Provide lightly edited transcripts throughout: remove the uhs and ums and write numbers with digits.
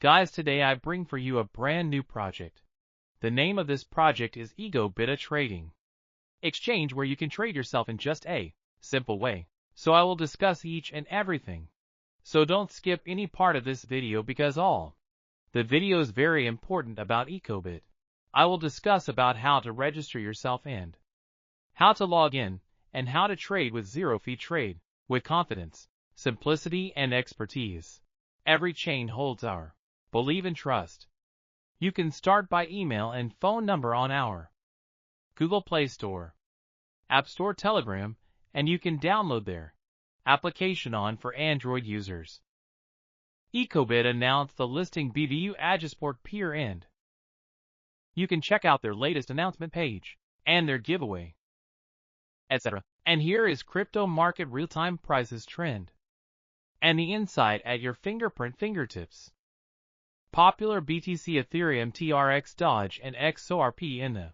Guys, today I bring for you a brand new project. The name of this project is Echobit Exchange, where you can trade yourself in just a simple way. So I will discuss each and everything. So don't skip any part of this video because all the video is very important about Echobit. I will discuss about how to register yourself and how to log in and how to trade with zero-fee trade with confidence, simplicity, and expertise. Every chain holds our believe and trust. You can start by email and phone number on our Google Play Store, App Store, Telegram, and you can download their application on for Android users. Echobit announced the listing BVU Agisport Peer and you can check out their latest announcement page and their giveaway, etc. And here is crypto market real-time prices trend and the insight at your fingertips. Popular BTC, Ethereum, TRX, Doge, and XORP in the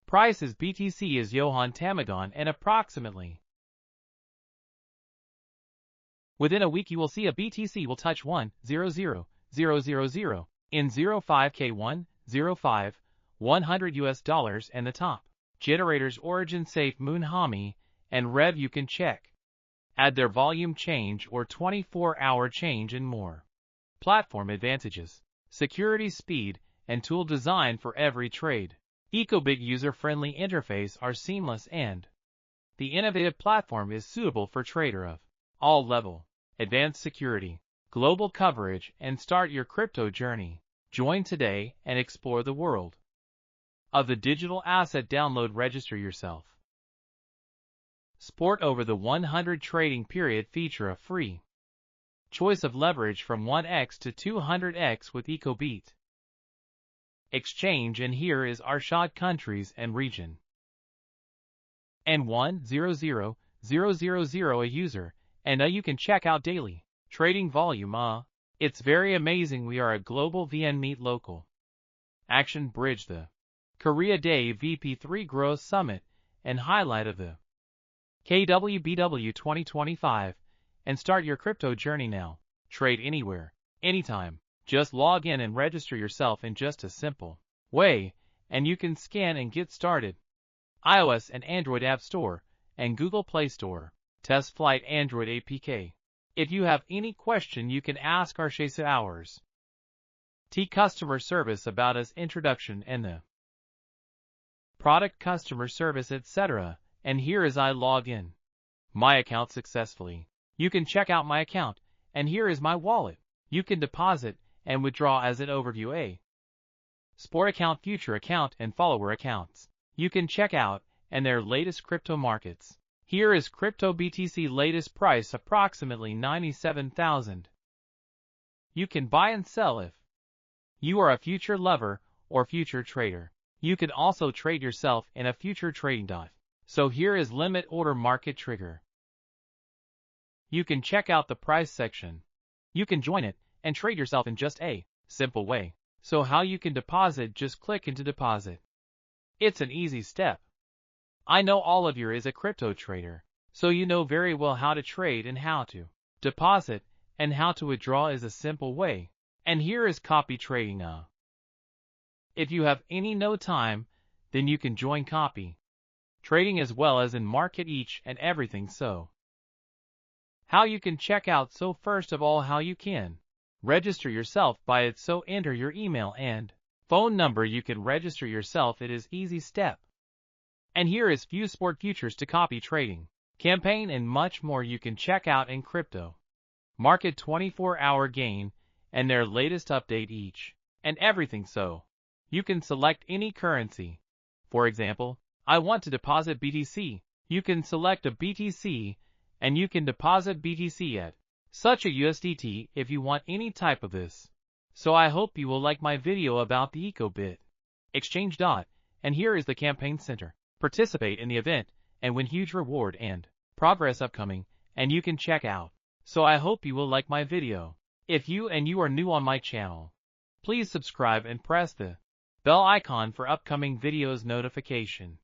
prices. BTC is Johann Tamagon, and approximately within a week you will see a BTC will touch 100,000 in 05K105 $100 and the top generators Origin, Safe, Moon, Hami, and Rev. You can check add their volume change or 24-hour change and more. Platform advantages, security, speed, and tool design for every trade. Echobit user-friendly interface are seamless, and the innovative platform is suitable for trader of all level. Advanced security, global coverage, and start your crypto journey. Join today and explore the world of the digital asset. Download, register yourself. Sport over the 100 trading period. Feature a free choice of leverage from 1x to 200x with Echobit Exchange, and here is our shot countries and region. And 100,000 a user, and you can check out daily trading volume. It's very amazing. We are a global VN meet local action bridge the Korea Day VP3 Growth Summit and highlight of the KWBW 2025, and start your crypto journey now. Trade anywhere, anytime. Just log in and register yourself in just a simple way, and you can scan and get started. iOS and Android App Store and Google Play Store. Test flight Android APK. If you have any question, you can ask our hours customer service about us, introduction and the product, customer service, etc. And here is I log in my account successfully. You can check out my account, and here is my wallet. You can deposit and withdraw as an overview. A sport account, future account, and follower accounts. You can check out and their latest crypto markets. Here is crypto BTC latest price approximately 97,000. You can buy and sell if you are a future lover or future trader. You can also trade yourself in a future trading dot. So here is limit order market trigger. You can check out the price section. You can join it and trade yourself in just a simple way. So how you can deposit, just click into deposit. It's an easy step. I know all of you is a crypto trader, so you know very well how to trade and how to deposit and how to withdraw is a simple way. And here is copy trading now. If you have no time, then you can join copy trading as well as in market each and everything. So how you can check out? So first of all, how you can register yourself by it. So enter your email and phone number. You can register yourself. It is easy step. And here is few sport futures to copy trading campaign and much more. You can check out in crypto market 24-hour gain and their latest update each and everything. So you can select any currency. For example, I want to deposit BTC. You can select a BTC and you can deposit BTC at such a USDT if you want any type of this. So I hope you will like my video about the Echobit Exchange. And here is the campaign center. Participate in the event and win huge reward and progress upcoming, and you can check out. So I hope you will like my video. If you are new on my channel, please subscribe and press the bell icon for upcoming videos notification.